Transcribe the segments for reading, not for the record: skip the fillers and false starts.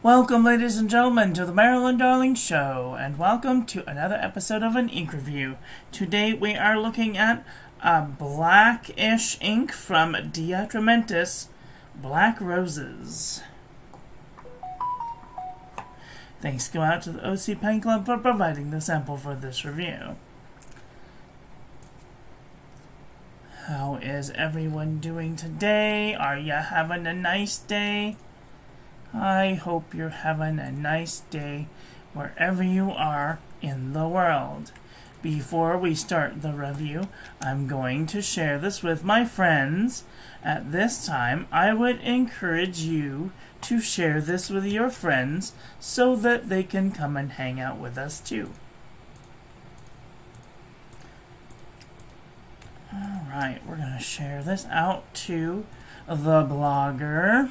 Welcome, ladies and gentlemen, to the Marilyn Darling Show, and welcome to another episode of an ink review. Today we are looking at a blackish ink from Atramentis, Black Roses. Thanks go out to the OC Pen Club for providing the sample for this review. How is everyone doing today? Are you having a nice day? I hope you're having a nice day wherever you are in the world. Before we start the review, I'm going to share this with my friends. At this time, I would encourage you to share this with your friends so that they can come and hang out with us too. Alright, we're going to share this out to the blogger.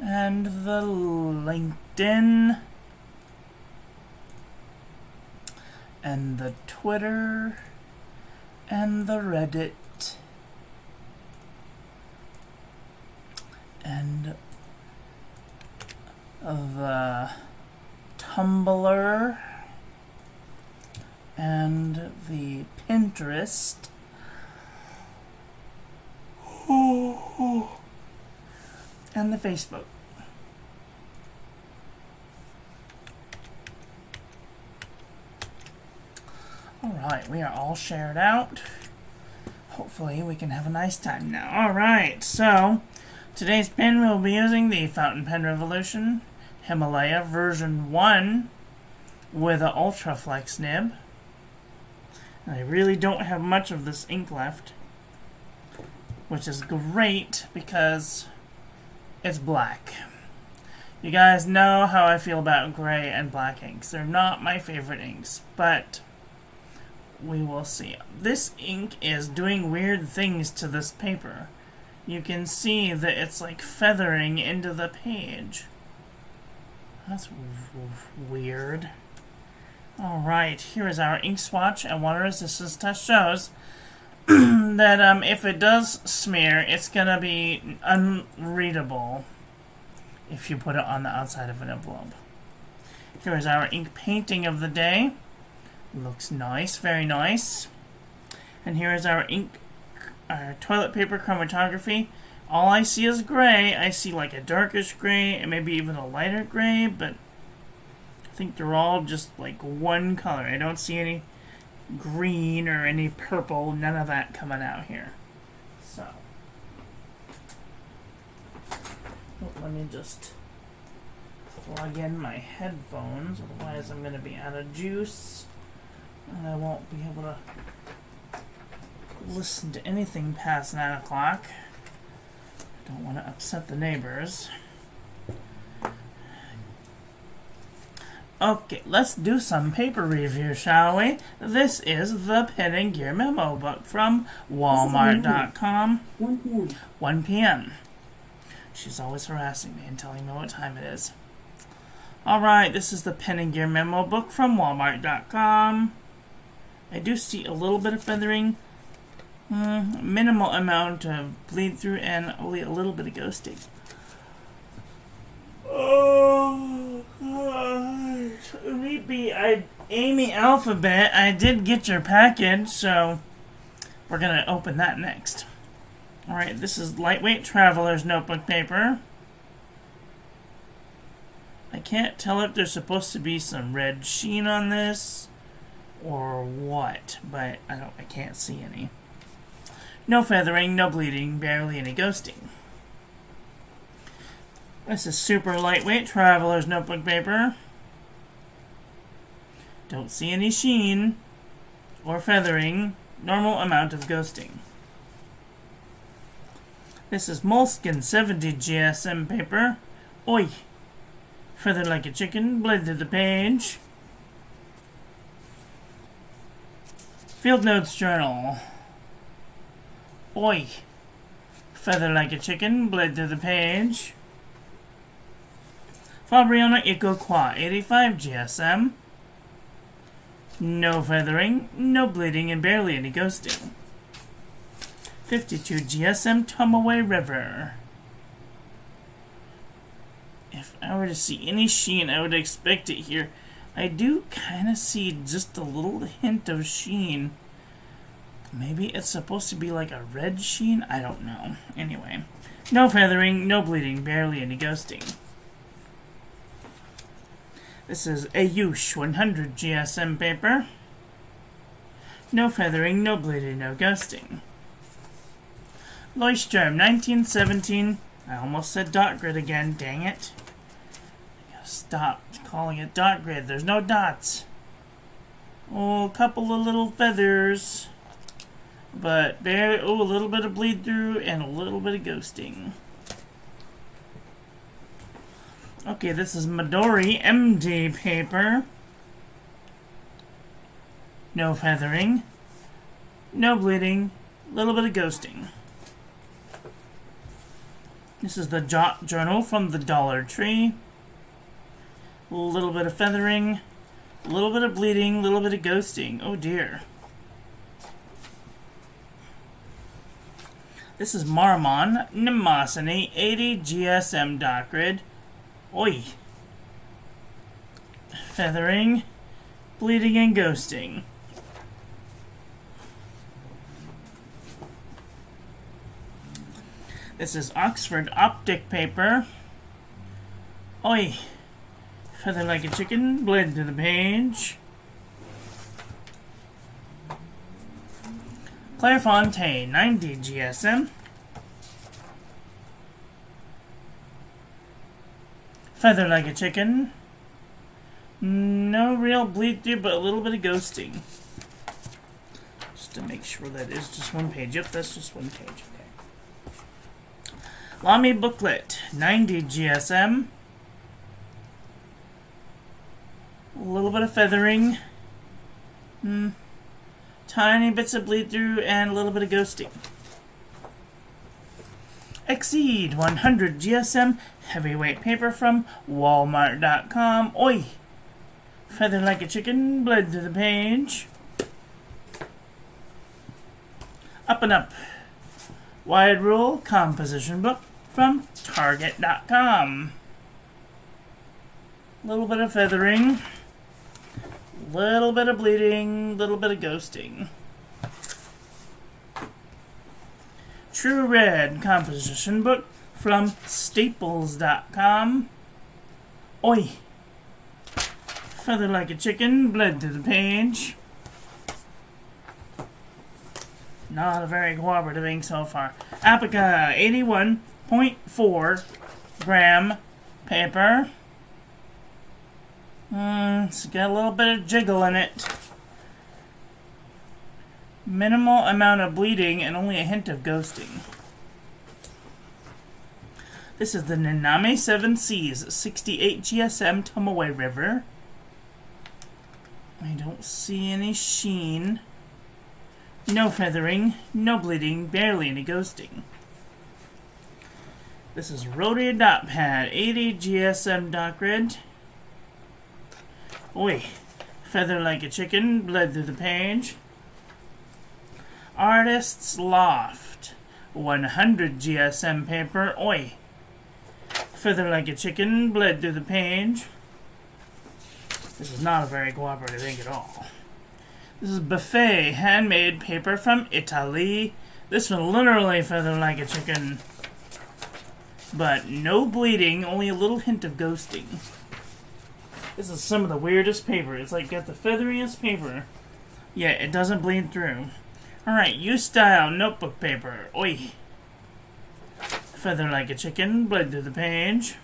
And the LinkedIn, and the Twitter, and the Reddit, and the Tumblr, and the Pinterest, and the Facebook. Alright, we are all shared out. Hopefully we can have a nice time now. Alright, so today's pen we'll be using the Fountain Pen Revolution Himalaya version 1 with an Ultra Flex nib. And I really don't have much of this ink left, which is great because it's black. You guys know how I feel about gray and black inks. They're not my favorite inks, but we will see. This ink is doing weird things to this paper. You can see that it's like feathering into the page. That's weird. Alright, here is our ink swatch, and water resistance test shows that if it does smear, it's gonna be unreadable if you put it on the outside of an envelope. Here is our ink painting of the day. Looks nice, very nice. And here is our ink, our toilet paper chromatography. All I see is gray. I see like a darkish gray and maybe even a lighter gray, but I think they're all just like one color. I don't see any green or any purple, none of that coming out here. So, let me just plug in my headphones, otherwise I'm going to be out of juice. And I won't be able to listen to anything past 9 o'clock. Don't want to upset the neighbors. Okay, let's do some paper review, shall we? This is the Pen and Gear Memo book from Walmart.com. 1 p.m. 1 p.m. She's always harassing me and telling me what time it is. Alright, this is the Pen and Gear Memo book from Walmart.com. I do see a little bit of feathering, minimal amount of bleed through, and only a little bit of ghosting. Oh, gosh. Amy Alphabet, I did get your package, so we're going to open that next. Alright, this is lightweight traveler's notebook paper. I can't tell if there's supposed to be some red sheen on this or what, but I can't see any. No feathering, no bleeding, barely any ghosting. This is super lightweight traveler's notebook paper. Don't see any sheen or feathering, normal amount of ghosting. This is Moleskin 70 GSM paper. Oi! Feathered like a chicken, bled to the page. Field Notes Journal. Oi! Feathered like a chicken, bled to the page. Fabriano Eco-Qua 85 GSM. No feathering, no bleeding, and barely any ghosting. 52 GSM Tumaway River. If I were to see any sheen, I would expect it here. I do kind of see just a little hint of sheen. Maybe it's supposed to be like a red sheen? I don't know. Anyway. No feathering, no bleeding, barely any ghosting. This is Ayush 100 GSM paper. No feathering, no bleeding, no ghosting. Leuchtturm 1917. I almost said dot grid again, dang it. I gotta stop calling it dot grid. There's no dots. Oh, a couple of little feathers. But there, oh, a little bit of bleed through and a little bit of ghosting. Okay, this is Midori MD paper. No feathering. No bleeding. A little bit of ghosting. This is the Jot Journal from the Dollar Tree. A little bit of feathering. A little bit of bleeding. A little bit of ghosting. Oh dear. This is Marmon Mnemosiny 80 GSM dot grid. Oi. Feathering, bleeding, and ghosting. This is Oxford Optic paper. Oi. Feather like a chicken, bled to the page. Clairefontaine 90 GSM. Feather like a chicken. No real bleed through, but a little bit of ghosting. Just to make sure that is just one page. Yep, that's just one page. Okay. Lamy booklet 90 GSM. A little bit of feathering. Tiny bits of bleed through and a little bit of ghosting. Exceed 100 GSM heavyweight paper from Walmart.com. Oi! Feather like a chicken, bled to the page. Up and Up. Wide Rule composition book from Target.com. A little bit of feathering. Little bit of bleeding, little bit of ghosting. True Red composition book from Staples.com. Oi! Feather like a chicken, bled to the page. Not a very cooperative ink so far. Apica 81.4 gram paper. It's got a little bit of jiggle in it. Minimal amount of bleeding and only a hint of ghosting. This is the Nanami 7 Seas 68 GSM Tumaway River. I don't see any sheen. No feathering, no bleeding, barely any ghosting. This is Rotary Dot Pad 80 GSM dot grid. Oi, feather like a chicken, bled through the page. Artist's Loft 100 GSM paper. Oi, feather like a chicken, bled through the page. This is not a very cooperative ink at all. This is Buffet handmade paper from Italy. This one literally feather like a chicken, but no bleeding, only a little hint of ghosting. This is some of the weirdest paper. It's like got the featheriest paper. Yeah, it doesn't bleed through. Alright, U-Style notebook paper. Oi. Feather like a chicken, bled through the page.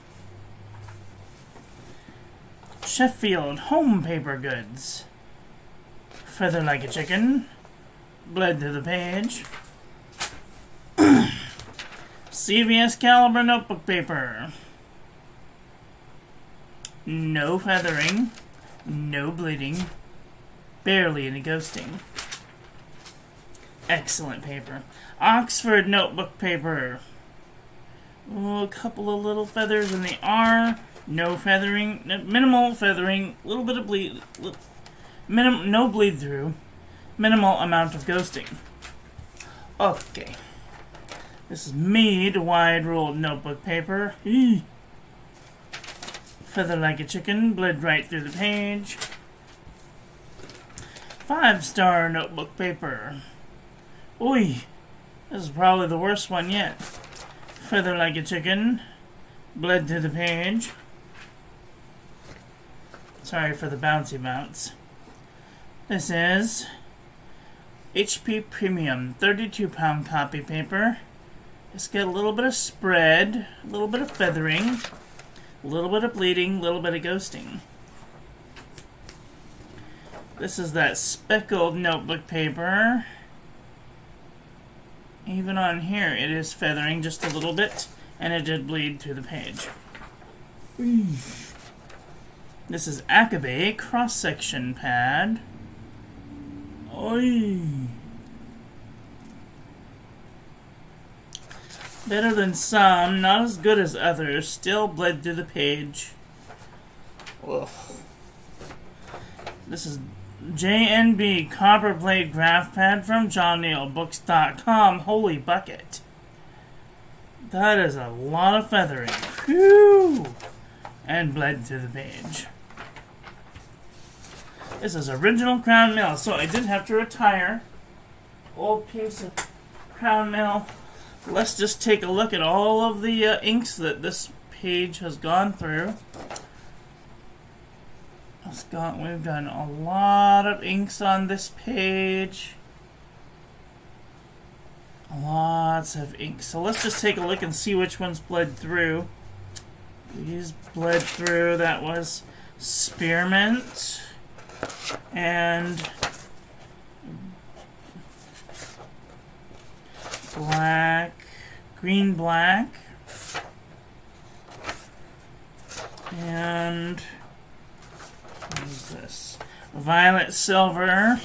Sheffield home paper goods. Feather like a chicken, bled through the page. CVS caliber notebook paper. No feathering, no bleeding, barely any ghosting. Excellent paper. Oxford notebook paper. Oh, a couple of little feathers in the R. No feathering, minimal feathering, a little bit of bleed, no bleed through, minimal amount of ghosting. Okay. This is Mead wide ruled notebook paper. Eee. Feather like a chicken, bled right through the page. 5-star notebook paper. Ooh, this is probably the worst one yet. Feather like a chicken, bled through the page. Sorry for the bouncy bounce. This is HP Premium 32-pound copy paper. It's got a little bit of spread, a little bit of feathering, a little bit of bleeding, a little bit of ghosting. This is that speckled notebook paper. Even on here it is feathering just a little bit, and it did bleed through the page. This is Akabe cross-section pad. Oi. Better than some, not as good as others, still bled through the page. Ugh. This is JNB Copperplate Graph Pad from JohnNeilBooks.com. Holy bucket. That is a lot of feathering. Whew! And bled through the page. This is original Crown Mail, so I did have to retire. Old piece of Crown Mail. Let's just take a look at all of the inks that this page has gone through. We've done a lot of inks on this page. Lots of inks. So let's just take a look and see which ones bled through. These bled through. That was Spearmint and black, green black, and what is this? Violet silver,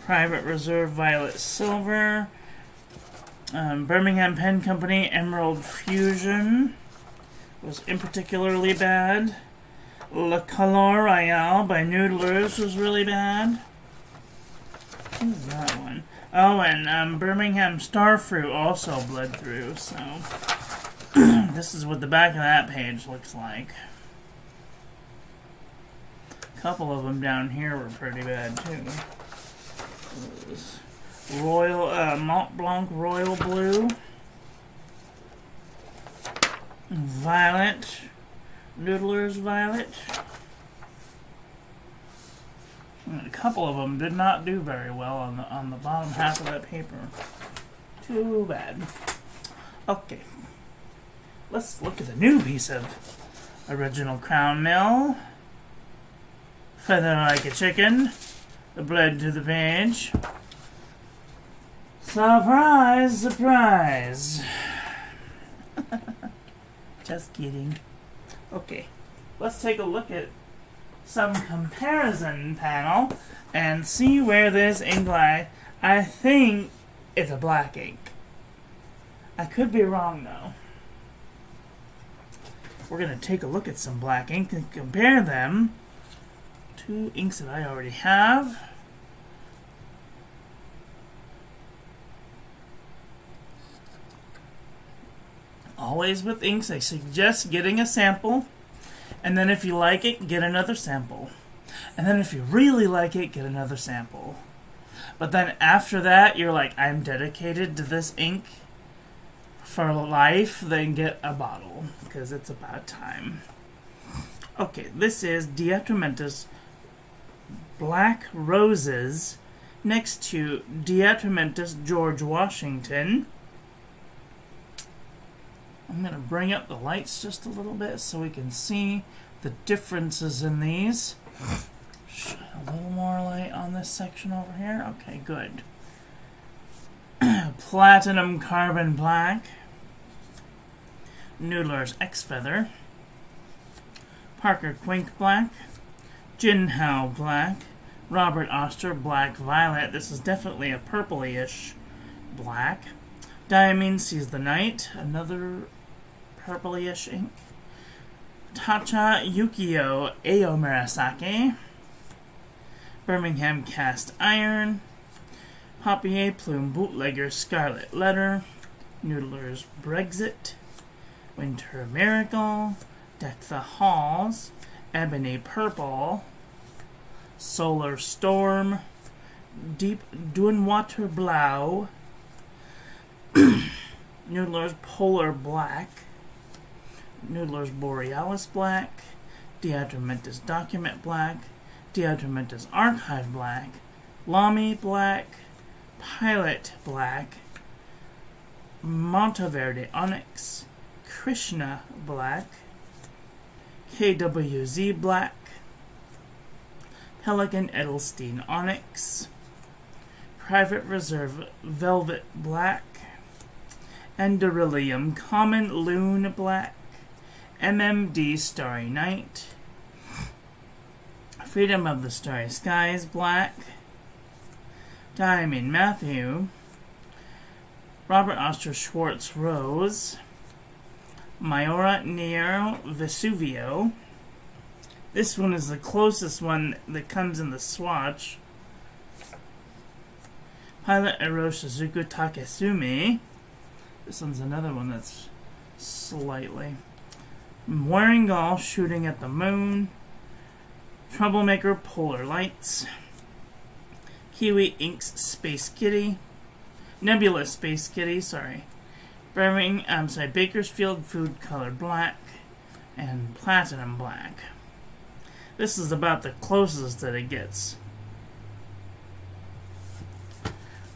Private Reserve violet silver, Birmingham Pen Company Emerald Fusion was particularly bad. Le Color Royale by Noodlers was really bad. Who's that one? Oh, and Birmingham Starfruit also bled through, so this is what the back of that page looks like. A couple of them down here were pretty bad, too. Royal, Mont Blanc Royal Blue. Violet. Noodler's Violet. And a couple of them did not do very well on the bottom half of that paper. Too bad. Okay. Let's look at the new piece of original Crown Mill. Feather like a chicken. The bled to the page. Surprise, surprise. Just kidding. Okay, let's take a look at some comparison panel and see where this ink lies. I think it's a black ink. I could be wrong though. We're going to take a look at some black ink and compare them to inks that I already have. Always with inks, I suggest getting a sample, and then if you like it, get another sample. And then if you really like it, get another sample. But then after that, you're like, I'm dedicated to this ink for life, then get a bottle, because it's about time. Okay, this is Atramentis Black Roses next to Atramentis George Washington. I'm going to bring up the lights just a little bit so we can see the differences in these. Shine a little more light on this section over here. Okay, good. Platinum Carbon Black. Noodler's X-Feather. Parker Quink Black. Jinhao Black. Robert Oster Black Violet. This is definitely a purpley-ish black. Diamine Sees the Night. Another purpley-ish ink. Tacha Yukio Aomurasake. Birmingham Cast Iron. Papier Plume Bootlegger Scarlet Letter, Noodler's Brexit, Winter Miracle, Deck the Halls, Ebony Purple, Solar Storm, Deep Dunwater Blau, Noodler's Polar Black, Noodler's Borealis Black, Atramentis Document Black, Atramentis Archive Black, Lamy Black, Pilot Black, Monteverde Onyx, Krishna Black, KWZ Black, Pelican Edelstein Onyx, Private Reserve Velvet Black, Enderilium Common Loon Black, MMD Starry Night, Freedom of the Starry Skies Black, Diamond Matthew, Robert Oster Schwartz Rose, Mayora Nero Vesuvio. This one is the closest one that comes in the swatch. Pilot Ero Shizuku Takesumi. This one's another one that's slightly. Waringal Shooting at the Moon. Troublemaker Polar Lights. Kiwi Inks Space Kitty. Nebula Space Kitty, sorry. Bakersfield Food Color Black. And Platinum Black. This is about the closest that it gets.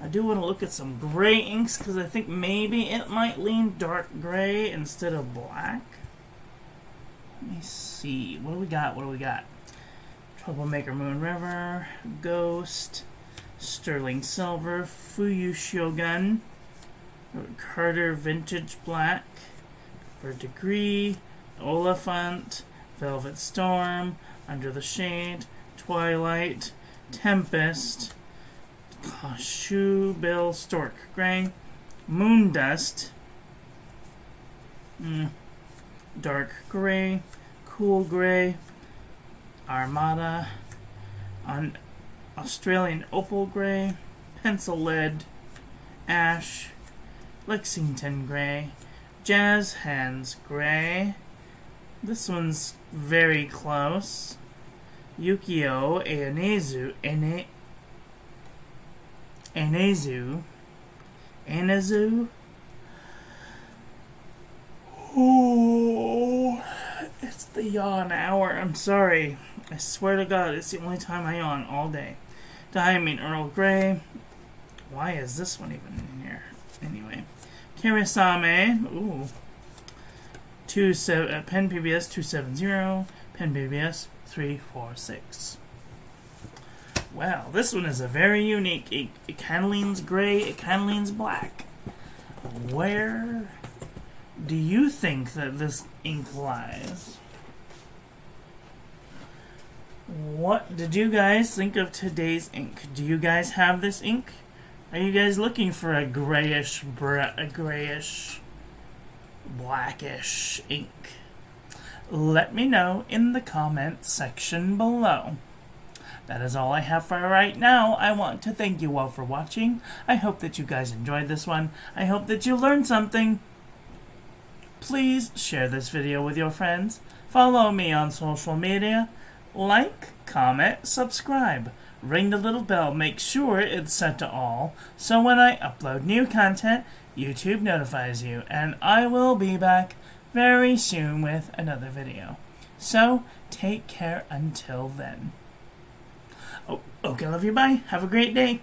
I do want to look at some gray inks because I think maybe it might lean dark gray instead of black. Let me see. What do we got? Troublemaker Moon River, Ghost, Sterling Silver, Fuyu Shogun, Carter Vintage Black, Verdigris, Oliphant, Velvet Storm, Under the Shade, Twilight, Tempest, Shoe Bill Stork Gray, Moondust, Dark Gray, Cool Gray, Armada, Australian Opal Gray, Pencil Lead, Ash, Lexington Gray, Jazz Hands Gray. This one's very close. Yukio Enezu. Oh, it's the yawn hour. I'm sorry. I swear to God, it's the only time I yawn all day. Diamond Earl Grey. Why is this one even in here? Anyway. Kirisame. Ooh. Pen PBS 270. Pen PBS 346. Well, this one is a very unique ink. It kind of leans gray, it kind of leans black. Where do you think that this ink lies? What did you guys think of today's ink? Do you guys have this ink? Are you guys looking for a grayish, blackish ink? Let me know in the comments section below. That is all I have for right now. I want to thank you all for watching. I hope that you guys enjoyed this one. I hope that you learned something. Please share this video with your friends. Follow me on social media. Like, comment, subscribe. Ring the little bell. Make sure it's set to all. So when I upload new content, YouTube notifies you. And I will be back very soon with another video. So, take care until then. Oh, okay, love you, bye. Have a great day.